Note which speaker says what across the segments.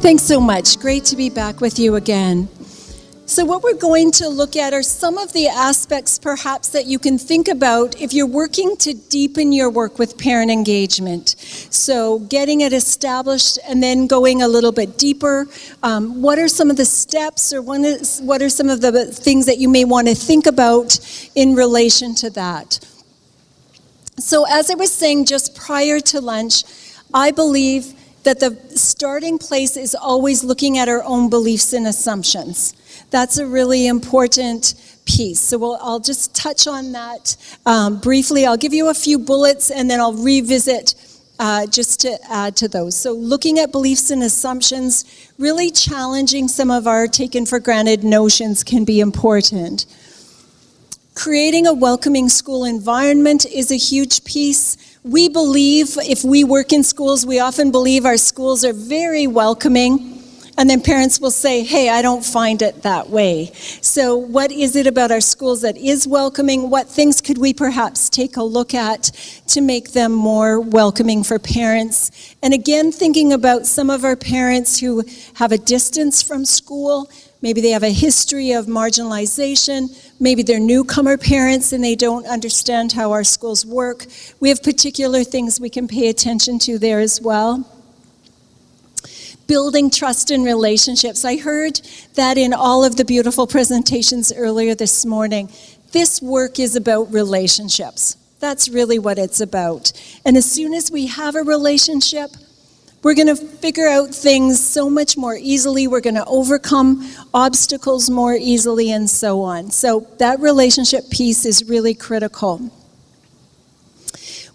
Speaker 1: Thanks so much. Great to be back with you again. So what we're going to look at are some of the aspects perhaps that you can think about if you're working to deepen your work with parent engagement. So getting it established and then going a little bit deeper. What are some of the steps or what are some of the things that you may want to think about in relation to that? So as I was saying just prior to lunch, I believe that the starting place is always looking at our own beliefs and assumptions. That's a really important piece. So I'll just touch on that briefly. I'll give you a few bullets and then I'll revisit just to add to those. So looking at beliefs and assumptions, really challenging some of our taken for granted notions can be important. Creating a welcoming school environment is a huge piece. We believe, if we work in schools, we often believe our schools are very welcoming, and then parents will say, hey, I don't find it that way. So what is it about our schools that is welcoming? What things could we perhaps take a look at to make them more welcoming for parents? And again, thinking about some of our parents who have a distance from school. Maybe they have a history of marginalization. Maybe they're newcomer parents and they don't understand how our schools work. We have particular things we can pay attention to there as well. Building trust in relationships. I heard that in all of the beautiful presentations earlier this morning. This work is about relationships. That's really what it's about. And as soon as we have a relationship, we're going to figure out things so much more easily. We're going to overcome obstacles more easily and so on. So that relationship piece is really critical.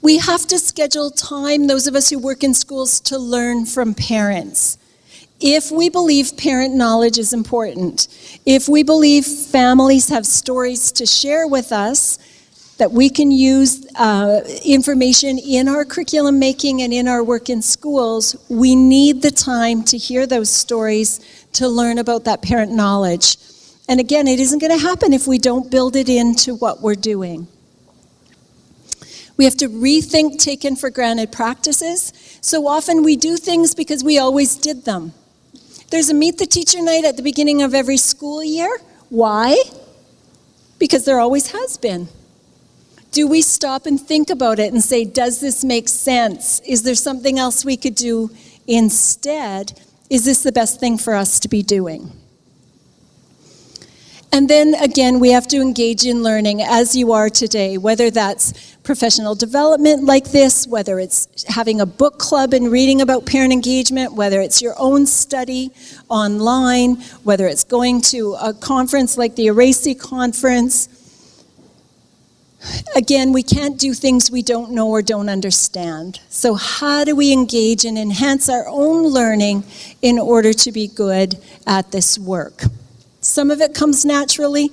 Speaker 1: We have to schedule time, those of us who work in schools, to learn from parents. If we believe parent knowledge is important, if we believe families have stories to share with us, that we can use information in our curriculum making and in our work in schools, we need the time to hear those stories, to learn about that parent knowledge. And again, it isn't going to happen if we don't build it into what we're doing. We have to rethink taken for granted practices. So often we do things because we always did them. There's a meet the teacher night at the beginning of every school year. Why? Because there always has been. Do we stop and think about it and say, does this make sense? Is there something else we could do instead? Is this the best thing for us to be doing? And then again, we have to engage in learning as you are today, whether that's professional development like this, whether it's having a book club and reading about parent engagement, whether it's your own study online, whether it's going to a conference like the ERACI conference. Again, we can't do things we don't know or don't understand. So how do we engage and enhance our own learning in order to be good at this work? Some of it comes naturally,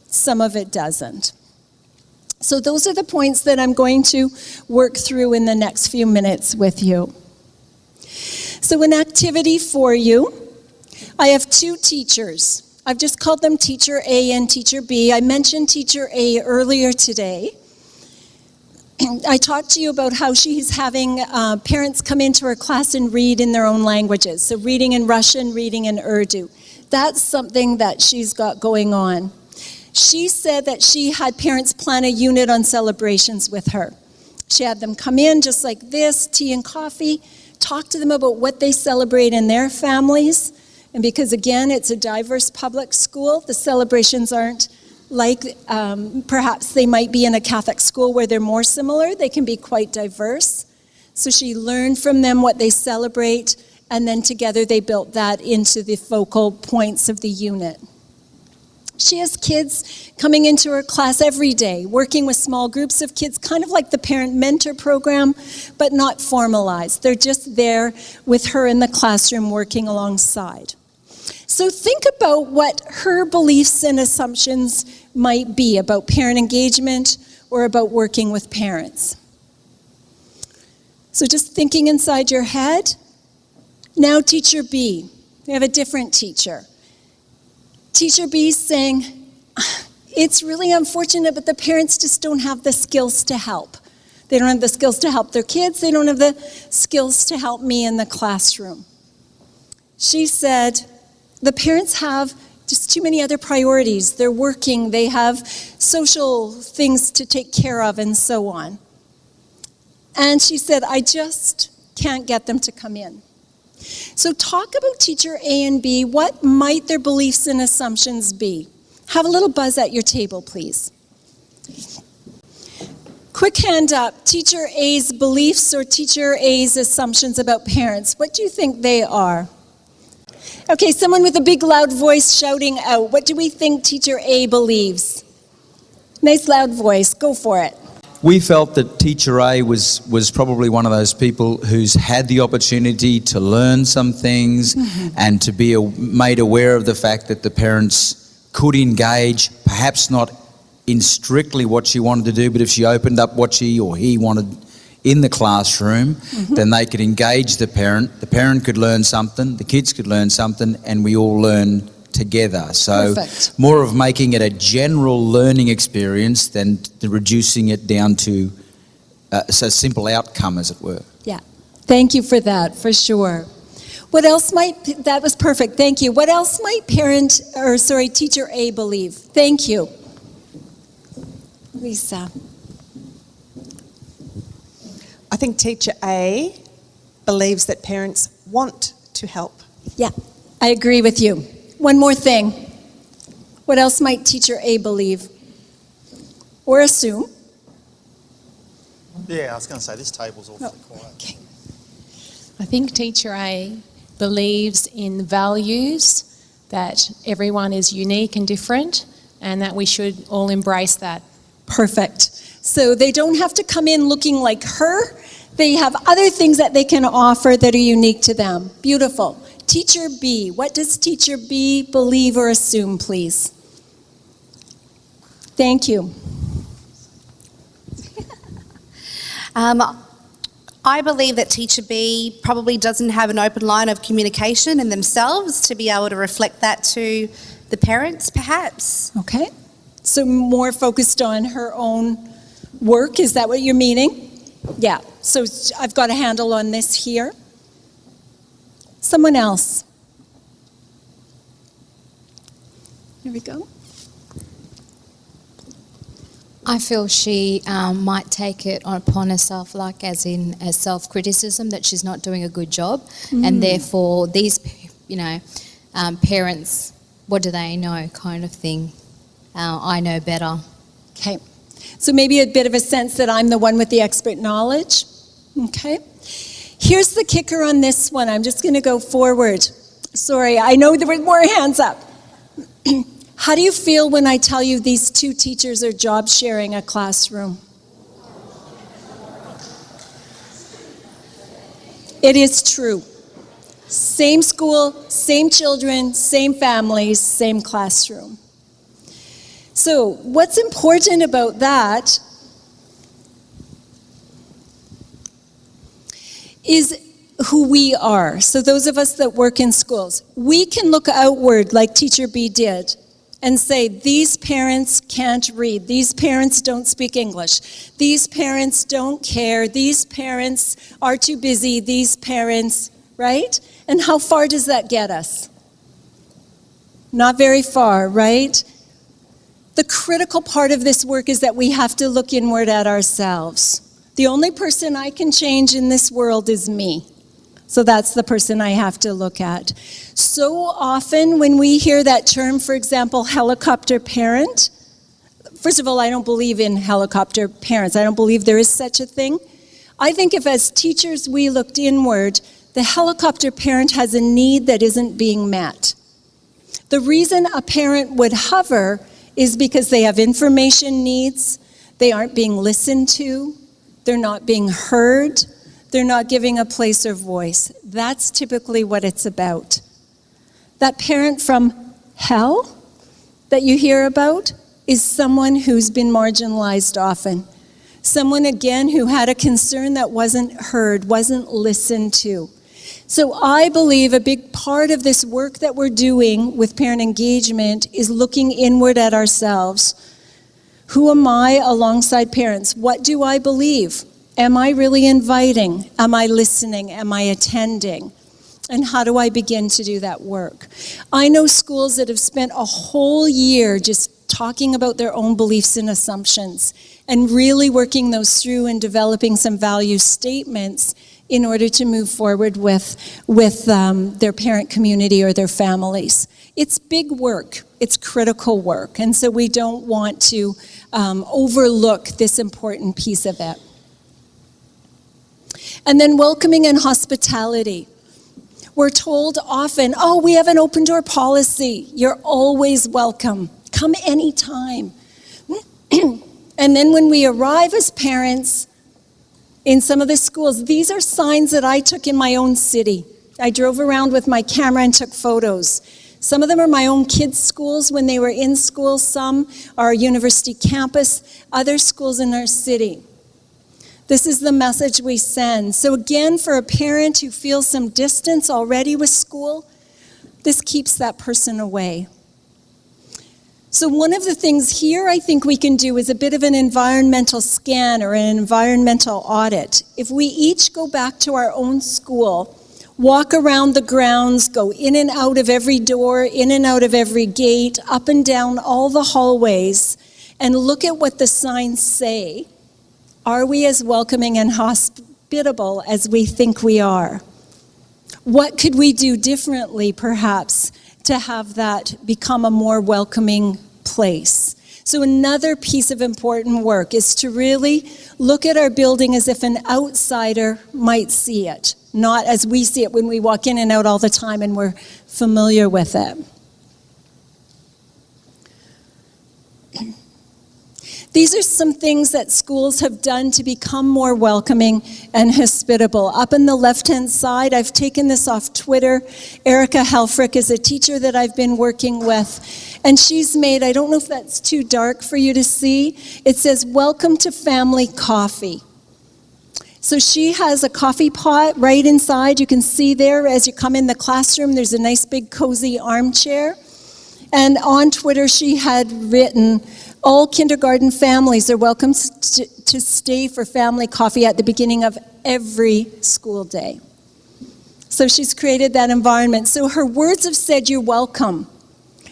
Speaker 1: some of it doesn't. So those are the points that I'm going to work through in the next few minutes with you. So an activity for you. I have two teachers. I've just called them Teacher A and Teacher B. I mentioned Teacher A earlier today. I talked to you about how she's having parents come into her class and read in their own languages. So reading in Russian, reading in Urdu. That's something that she's got going on. She said that she had parents plan a unit on celebrations with her. She had them come in just like this, tea and coffee, talk to them about what they celebrate in their families. And because, again, it's a diverse public school, the celebrations aren't like perhaps they might be in a Catholic school where they're more similar. They can be quite diverse. So she learned from them what they celebrate, and then together they built that into the focal points of the unit. She has kids coming into her class every day, working with small groups of kids, kind of like the parent mentor program, but not formalized. They're just there with her in the classroom working alongside. So think about what her beliefs and assumptions might be about parent engagement or about working with parents. So just thinking inside your head. Now Teacher B. We have a different teacher. Teacher B is saying, it's really unfortunate, but the parents just don't have the skills to help. They don't have the skills to help their kids. They don't have the skills to help me in the classroom. She said, the parents have just too many other priorities. They're working, they have social things to take care of, and so on. And she said, I just can't get them to come in. So talk about teacher A and B. What might their beliefs and assumptions be? Have a little buzz at your table, please. Quick hand up. Teacher A's beliefs or teacher A's assumptions about parents. What do you think they are? Okay, someone with a big loud voice shouting out. What do we think teacher A believes? Nice loud voice. Go for it.
Speaker 2: We felt that teacher A was probably one of those people who's had the opportunity to learn some things and to be made aware of the fact that the parents could engage, perhaps not in strictly what she wanted to do, but if she opened up what she or he wanted in the classroom, then they could engage the parent could learn something, the kids could learn something, and we all learn together. So
Speaker 1: Perfect.
Speaker 2: More of making it a general learning experience than reducing it down to a simple outcome, as it were.
Speaker 1: Yeah, thank you for that, for sure. What else that was perfect, thank you. What else might teacher A believe? Thank you. Lisa.
Speaker 3: I think teacher A believes that parents want to help.
Speaker 1: Yeah, I agree with you. One more thing. What else might teacher A believe? Or assume?
Speaker 4: Yeah, I was going to say, this table's awfully quiet.
Speaker 1: Okay.
Speaker 5: I think teacher A believes in values, that everyone is unique and different, and that we should all embrace that.
Speaker 1: Perfect. So they don't have to come in looking like her. They have other things that they can offer that are unique to them. Beautiful. Teacher B. What does teacher B believe or assume, please? Thank you.
Speaker 6: I believe that teacher B probably doesn't have an open line of communication in themselves to be able to reflect that to the parents, perhaps.
Speaker 1: Okay. So more focused on her own work. Is that what you're meaning? Yeah. So I've got a handle on this here. Someone else. Here we go.
Speaker 7: I feel she might take it upon herself, like as self-criticism, that she's not doing a good job, and therefore these, parents, what do they know, kind of thing. I know better.
Speaker 1: Okay. So maybe a bit of a sense that I'm the one with the expert knowledge. Okay. Here's the kicker on this one. I'm just going to go forward. Sorry, I know there were more hands up. How do you feel when I tell you these two teachers are job sharing a classroom? It is true. Same school, same children, same families, same classroom. So what's important about that is who we are. So those of us that work in schools, we can look outward like teacher B did and say, these parents can't read, these parents don't speak English, these parents don't care, these parents are too busy, these parents, right? And how far does that get us? Not very far, right? The critical part of this work is that we have to look inward at ourselves. The only person I can change in this world is me. So that's the person I have to look at. So often when we hear that term, for example, helicopter parent, first of all, I don't believe in helicopter parents. I don't believe there is such a thing. I think if as teachers we looked inward, the helicopter parent has a need that isn't being met. The reason a parent would hover is because they have information needs, they aren't being listened to, they're not being heard, they're not giving a place or voice. That's typically what it's about. That parent from hell that you hear about is someone who's been marginalized often. Someone, again, who had a concern that wasn't heard, wasn't listened to. So I believe a big part of this work that we're doing with parent engagement is looking inward at ourselves. Who am I alongside parents? What do I believe? Am I really inviting? Am I listening? Am I attending? And how do I begin to do that work? I know schools that have spent a whole year just talking about their own beliefs and assumptions and really working those through and developing some value statements in order to move forward with their parent community or their families. It's big work. It's critical work. And so we don't want to overlook this important piece of it. And then welcoming and hospitality. We're told often, oh, we have an open door policy. You're always welcome. Come anytime. And then when we arrive as parents in some of the schools, these are signs that I took in my own city. I drove around with my camera and took photos. Some of them are my own kids' schools when they were in school. Some are university campus, other schools in our city. This is the message we send. So again, for a parent who feels some distance already with school, this keeps that person away. So one of the things here I think we can do is a bit of an environmental scan or an environmental audit. If we each go back to our own school, walk around the grounds, go in and out of every door, in and out of every gate, up and down all the hallways, and look at what the signs say. Are we as welcoming and hospitable as we think we are? What could we do differently, perhaps, to have that become a more welcoming place? So another piece of important work is to really look at our building as if an outsider might see it, not as we see it when we walk in and out all the time and we're familiar with it. These are some things that schools have done to become more welcoming and hospitable. Up in the left-hand side, I've taken this off Twitter. Erica Helfrich is a teacher that I've been working with. And she's made, I don't know if that's too dark for you to see, it says, "Welcome to family coffee." So she has a coffee pot right inside. You can see there as you come in the classroom, there's a nice big cozy armchair. And on Twitter, she had written, "All kindergarten families are welcome to stay for family coffee at the beginning of every school day." So she's created that environment. So her words have said, "You're welcome."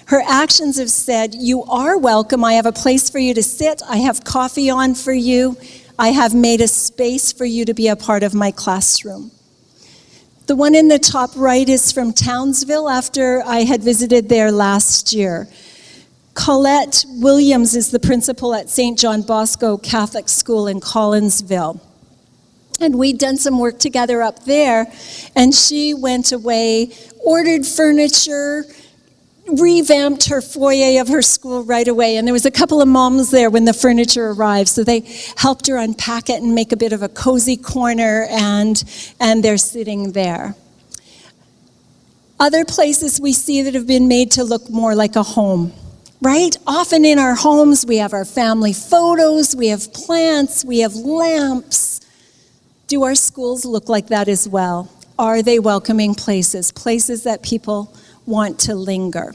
Speaker 1: Her actions have said, "You are welcome. I have a place for you to sit. I have coffee on for you. I have made a space for you to be a part of my classroom." The one in the top right is from Townsville after I had visited there last year. Colette Williams is the principal at St. John Bosco Catholic School in Collinsville. And we'd done some work together up there, and she went away, ordered furniture, revamped her foyer of her school right away. And there was a couple of moms there when the furniture arrived, so they helped her unpack it and make a bit of a cozy corner, and they're sitting there. Other places we see that have been made to look more like a home. Right? Often in our homes, we have our family photos, we have plants, we have lamps. Do our schools look like that as well? Are they welcoming places, places that people want to linger?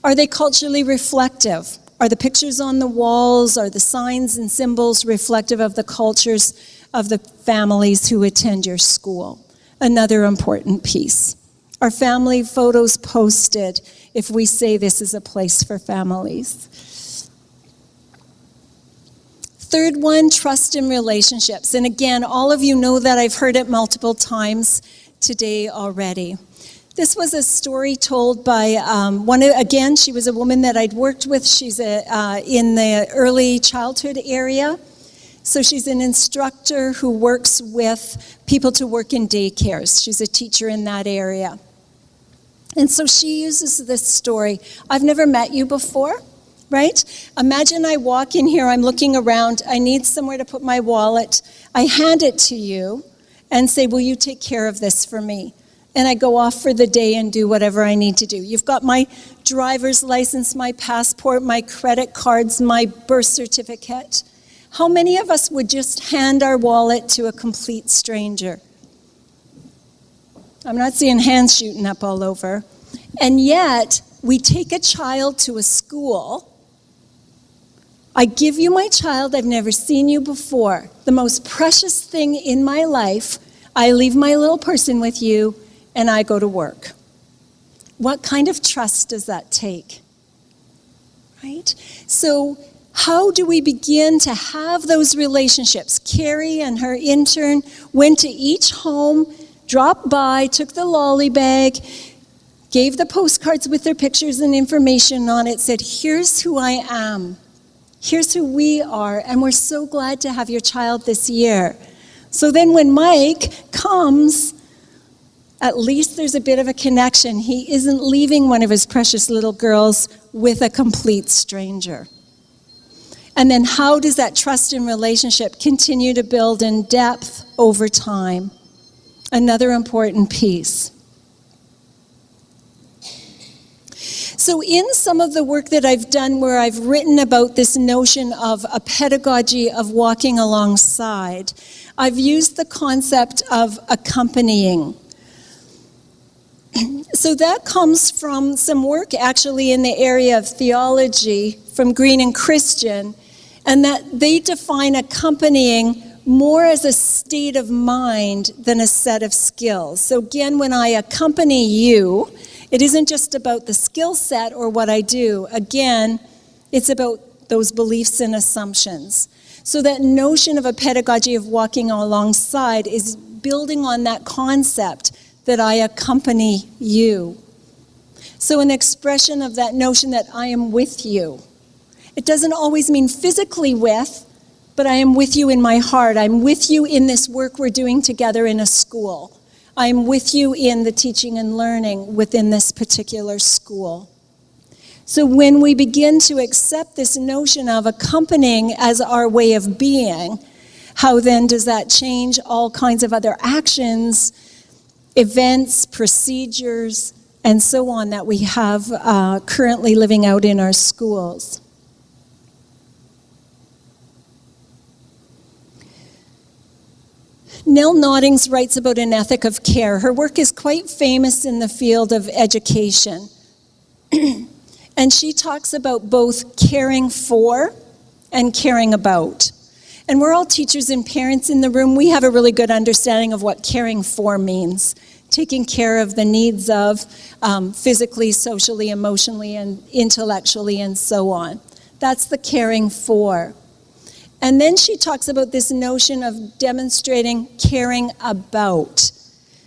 Speaker 1: Are they culturally reflective? Are the pictures on the walls, are the signs and symbols reflective of the cultures of the families who attend your school? Another important piece. Are family photos posted if we say this is a place for families? Third one, trust in relationships. And again, all of you know that. I've heard it multiple times today already. This was a story told by again, she was a woman that I'd worked with. She's in the early childhood area. So she's an instructor who works with people to work in daycares. She's a teacher in that area. And so she uses this story. I've never met you before, right? Imagine I walk in here, I'm looking around, I need somewhere to put my wallet. I hand it to you and say, "Will you take care of this for me?" And I go off for the day and do whatever I need to do. You've got my driver's license, my passport, my credit cards, my birth certificate. How many of us would just hand our wallet to a complete stranger? I'm not seeing hands shooting up all over. And yet, we take a child to a school. I give you my child, I've never seen you before. The most precious thing in my life, I leave my little person with you, and I go to work. What kind of trust does that take? Right? So how do we begin to have those relationships? Carrie and her intern went to each home, dropped by, took the lolly bag, gave the postcards with their pictures and information on it, said, here's who I am. Here's who we are, and we're so glad to have your child this year. So then when Mike comes, at least there's a bit of a connection. He isn't leaving one of his precious little girls with a complete stranger. And then how does that trust and relationship continue to build in depth over time? Another important piece. So in some of the work that I've done where I've written about this notion of a pedagogy of walking alongside, I've used the concept of accompanying. So that comes from some work actually in the area of theology from Green and Christian, and that they define accompanying more as a state of mind than a set of skills. So again, when I accompany you, it isn't just about the skill set or what I do. Again, it's about those beliefs and assumptions. So that notion of a pedagogy of walking alongside is building on that concept that I accompany you. So an expression of that notion that I am with you. It doesn't always mean physically with, but I am with you in my heart. I'm with you in this work we're doing together in a school. I'm with you in the teaching and learning within this particular school. So when we begin to accept this notion of accompanying as our way of being, how then does that change all kinds of other actions, events, procedures, and so on that we have currently living out in our schools? Nell Noddings writes about an ethic of care. Her work is quite famous in the field of education. And she talks about both caring for and caring about. And we're all teachers and parents in the room. We have a really good understanding of what caring for means. Taking care of the needs of physically, socially, emotionally, and intellectually, and so on. That's the caring for. And then she talks about this notion of demonstrating caring about.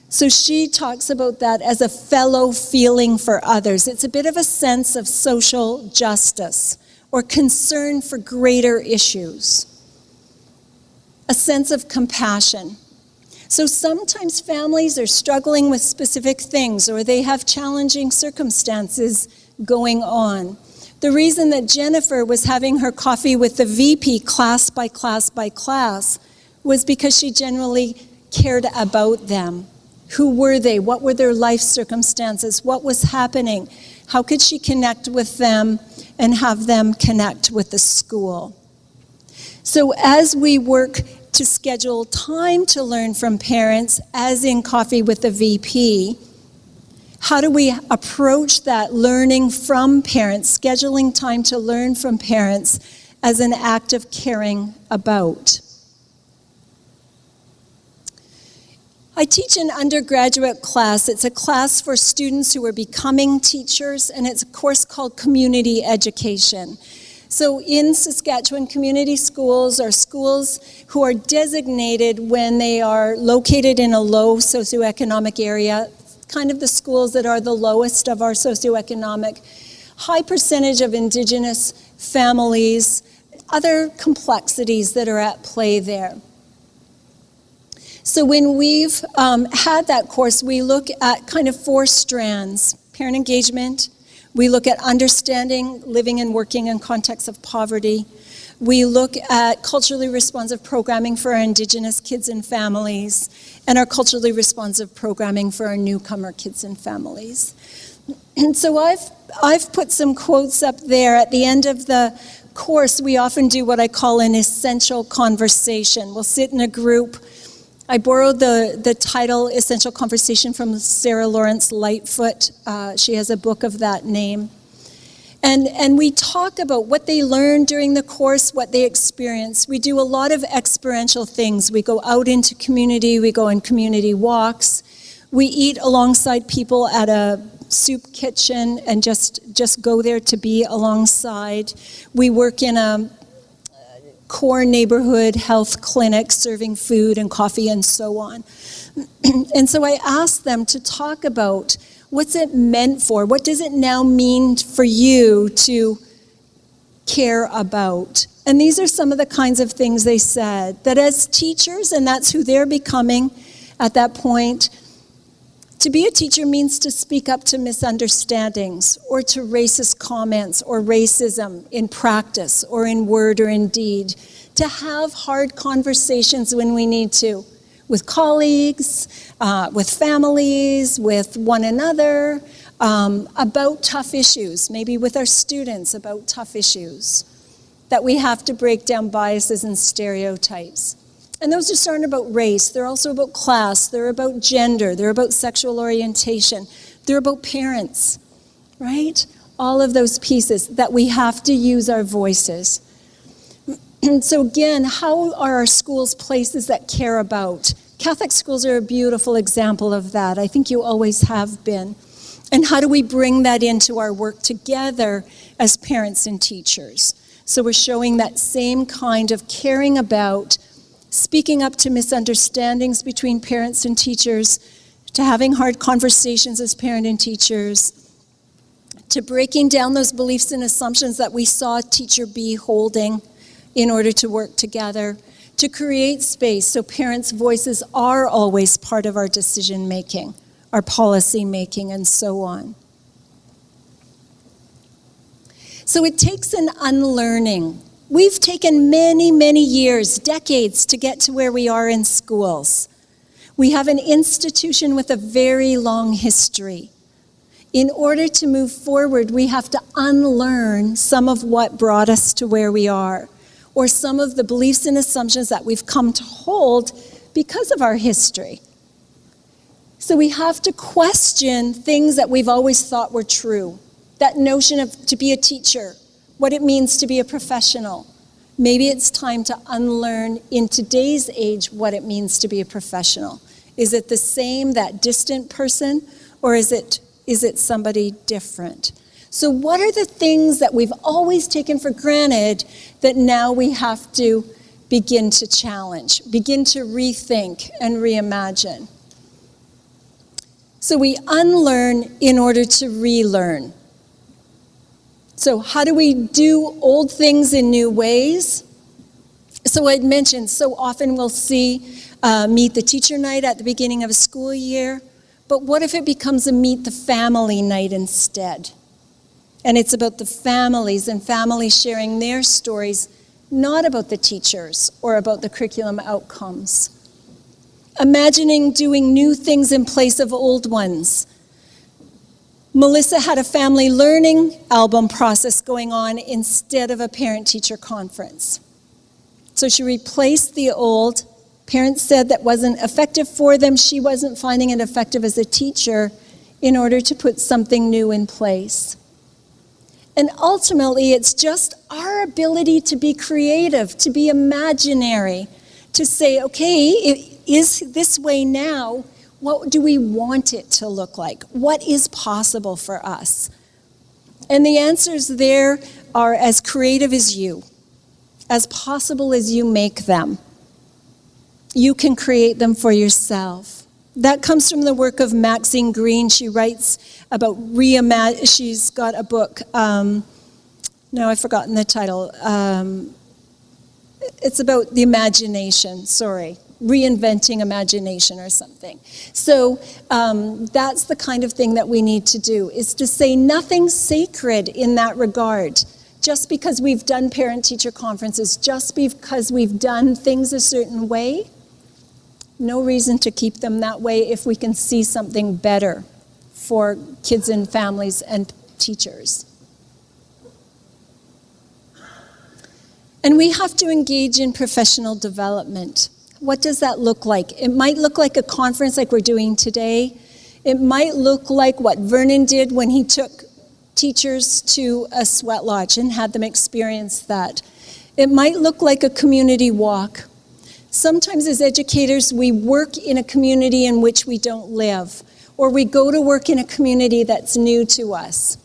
Speaker 1: So she talks about that as a fellow feeling for others. It's a bit of a sense of social justice or concern for greater issues. A sense of compassion. So sometimes families are struggling with specific things or they have challenging circumstances going on. The reason that Jennifer was having her coffee with the VP class by class by class was because she generally cared about them. Who were they? What were their life circumstances? What was happening? How could she connect with them and have them connect with the school? So as we work to schedule time to learn from parents, as in Coffee with the VP, how do we approach that learning from parents, scheduling time to learn from parents as an act of caring about? I teach an undergraduate class. It's a class for students who are becoming teachers, and it's a course called Community Education. So in Saskatchewan, community schools are schools who are designated when they are located in a low socioeconomic area, kind of the schools that are the lowest of our socioeconomic, high percentage of Indigenous families, other complexities that are at play there. So when we've had that course, we look at kind of 4 strands: parent engagement, we look at understanding living and working in contexts of poverty, we look at culturally responsive programming for our Indigenous kids and families, and our culturally responsive programming for our newcomer kids and families. And so I've put some quotes up there. At the end of the course, we often do what I call an essential conversation. We'll sit in a group. I borrowed the title Essential Conversation from Sarah Lawrence Lightfoot. She has a book of that name. And we talk about what they learned during the course, what they experienced. We do a lot of experiential things. We go out into community, we go on community walks, We eat alongside people at a soup kitchen and just go there to be alongside. We work in a core neighborhood health clinic serving food and coffee and so on. And so I asked them to talk about what's it meant for? What does it now mean for you to care about? And these are some of the kinds of things they said, that as teachers, and that's who they're becoming at that point, to be a teacher means to speak up to misunderstandings or to racist comments or racism in practice or in word or in deed, to have hard conversations when we need to, with colleagues, with families, with one another, about tough issues, maybe with our students about tough issues, that we have to break down biases and stereotypes. And those just aren't about race. They're also about class. They're about gender. They're about sexual orientation. They're about parents, right? All of those pieces that we have to use our voices. And so again, how are our schools places that care about? Catholic schools are a beautiful example of that. I think you always have been. And how do we bring that into our work together as parents and teachers? So we're showing that same kind of caring about, speaking up to misunderstandings between parents and teachers, to having hard conversations as parent and teachers, to breaking down those beliefs and assumptions that we saw teacher B holding in order to work together, to create space so parents' voices are always part of our decision making, our policy making, and so on. So it takes an unlearning. We've taken many, many years, decades, to get to where we are in schools. We have an institution with a very long history. In order to move forward, we have to unlearn some of what brought us to where we are, or some of the beliefs and assumptions that we've come to hold because of our history. So we have to question things that we've always thought were true. That notion of to be a teacher, what it means to be a professional. Maybe it's time to unlearn in today's age what it means to be a professional. Is it the same, that distant person, or is it somebody different? So what are the things that we've always taken for granted that now we have to begin to challenge, begin to rethink and reimagine? So we unlearn in order to relearn. So how do we do old things in new ways? So I'd mentioned, so often we'll see Meet the Teacher night at the beginning of a school year, but what if it becomes a Meet the Family night instead? And it's about the families and families sharing their stories, not about the teachers or about the curriculum outcomes. Imagining doing new things in place of old ones. Melissa had a family learning album process going on instead of a parent-teacher conference. So she replaced the old. Parents said that wasn't effective for them. She wasn't finding it effective as a teacher in order to put something new in place. And ultimately, it's just our ability to be creative, to be imaginary, to say, okay, it is this way now. What do we want it to look like? What is possible for us? And the answers there are as creative as you, as possible as you make them. You can create them for yourself. That comes from the work of Maxine Green. She writes about she's got a book. No, I've forgotten the title. It's about the imagination, reinventing imagination or something. So that's the kind of thing that we need to do, is to say nothing sacred in that regard. Just because we've done parent-teacher conferences, just because we've done things a certain way, no reason to keep them that way if we can see something better for kids and families and teachers. And we have to engage in professional development. What does that look like? It might look like a conference like we're doing today. It might look like what Vernon did when he took teachers to a sweat lodge and had them experience that. It might look like a community walk. Sometimes as educators, we work in a community in which we don't live, or we go to work in a community that's new to us.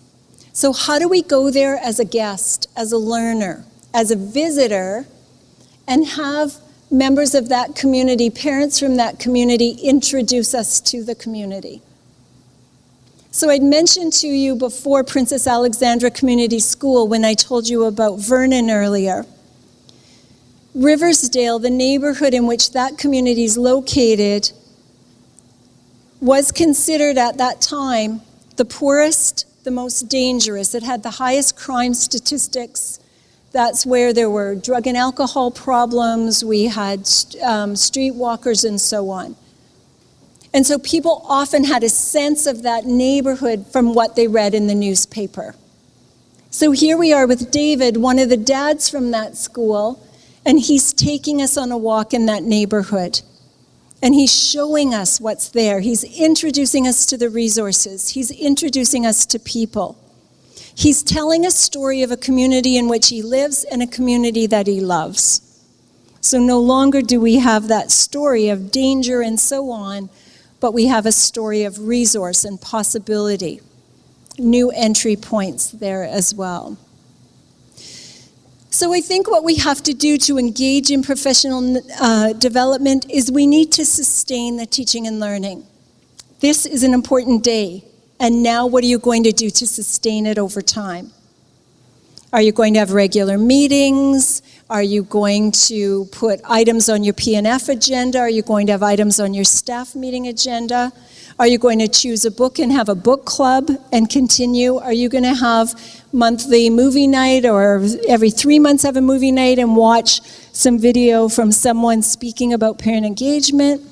Speaker 1: So how do we go there as a guest, as a learner, as a visitor, and have members of that community, parents from that community, introduce us to the community? So I'd mentioned to you before Princess Alexandra Community School when I told you about Vernon earlier. Riversdale, the neighborhood in which that community is located, was considered at that time the poorest, the most dangerous. It had the highest crime statistics. That's where there were drug and alcohol problems. We had streetwalkers and so on. And so people often had a sense of that neighborhood from what they read in the newspaper. So here we are with David, one of the dads from that school, and he's taking us on a walk in that neighborhood. And he's showing us what's there. He's introducing us to the resources. He's introducing us to people. He's telling a story of a community in which he lives and a community that he loves. So no longer do we have that story of danger and so on, but we have a story of resource and possibility. New entry points there as well. So I think what we have to do to engage in professional development is we need to sustain the teaching and learning. This is an important day, and now what are you going to do to sustain it over time? Are you going to have regular meetings? Are you going to put items on your P&F agenda? Are you going to have items on your staff meeting agenda? Are you going to choose a book and have a book club and continue? Are you going to have monthly movie night, or every 3 months have a movie night and watch some video from someone speaking about parent engagement?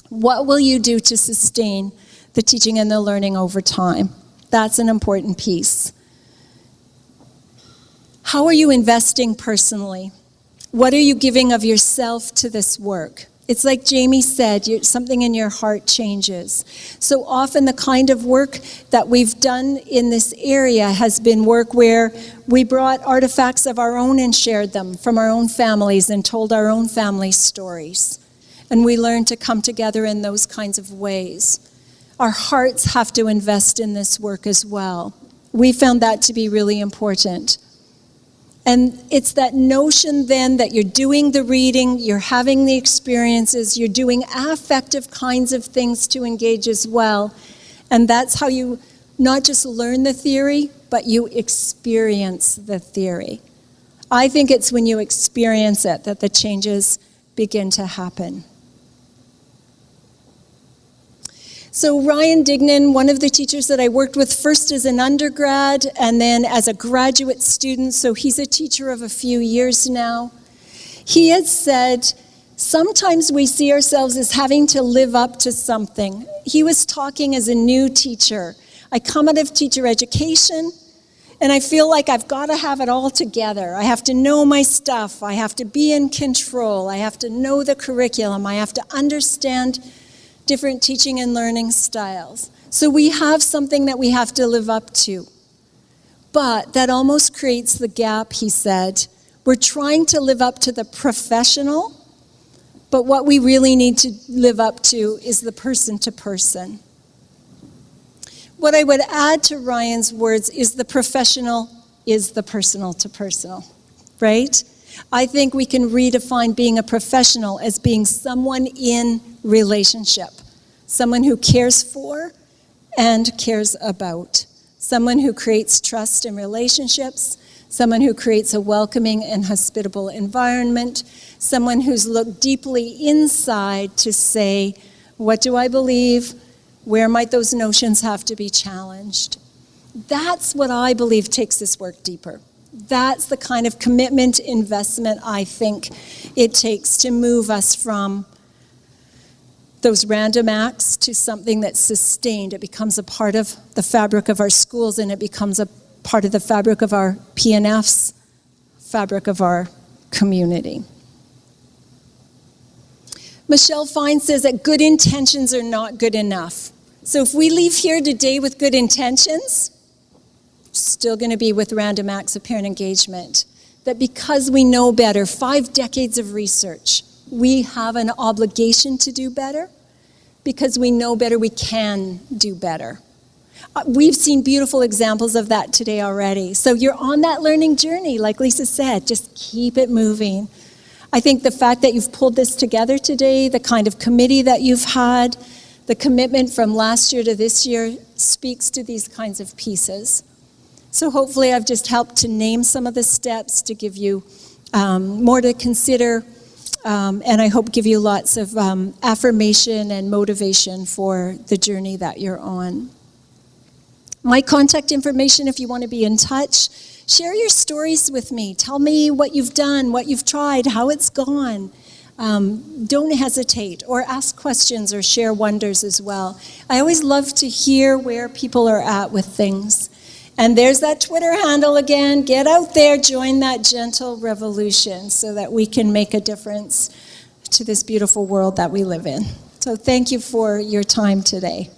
Speaker 1: What will you do to sustain the teaching and the learning over time? That's an important piece. How are you investing personally? What are you giving of yourself to this work? It's like Jamie said, something in your heart changes. So often the kind of work that we've done in this area has been work where we brought artifacts of our own and shared them from our own families and told our own family stories. And we learned to come together in those kinds of ways. Our hearts have to invest in this work as well. We found that to be really important. And it's that notion then that you're doing the reading, you're having the experiences, you're doing affective kinds of things to engage as well. And that's how you not just learn the theory, but you experience the theory. I think it's when you experience it that the changes begin to happen. So Ryan Dignan, one of the teachers that I worked with first as an undergrad and then as a graduate student, so he's a teacher of a few years now, he had said, sometimes we see ourselves as having to live up to something. He was talking as a new teacher. I come out of teacher education, and I feel like I've got to have it all together. I have to know my stuff. I have to be in control. I have to know the curriculum. I have to understand different teaching and learning styles. So we have something that we have to live up to. But that almost creates the gap, he said. We're trying to live up to the professional, but what we really need to live up to is the person to person. What I would add to Ryan's words is the professional is the personal to personal, right? I think we can redefine being a professional as being someone in relationship, someone who cares for and cares about, someone who creates trust in relationships, someone who creates a welcoming and hospitable environment, someone who's looked deeply inside to say, what do I believe? Where might those notions have to be challenged? That's what I believe takes this work deeper. That's the kind of commitment, investment I think it takes to move us from those random acts to something that's sustained. It becomes a part of the fabric of our schools, and it becomes a part of the fabric of our P&Fs, fabric of our community. Michelle Fine says that good intentions are not good enough. So if we leave here today with good intentions, still going to be with random acts of parent engagement. That because we know better, 5 decades of research, we have an obligation to do better. Because we know better, we can do better. We've seen beautiful examples of that today already. So you're on that learning journey, like Lisa said, just keep it moving. I think the fact that you've pulled this together today, the kind of committee that you've had, the commitment from last year to this year speaks to these kinds of pieces. So hopefully I've just helped to name some of the steps to give you more to consider, and I hope give you lots of affirmation and motivation for the journey that you're on. My contact information if you want to be in touch. Share your stories with me. Tell me what you've done, what you've tried, how it's gone. Don't hesitate, or ask questions or share wonders as well. I always love to hear where people are at with things. And there's that Twitter handle again. Get out there, join that gentle revolution so that we can make a difference to this beautiful world that we live in. So thank you for your time today.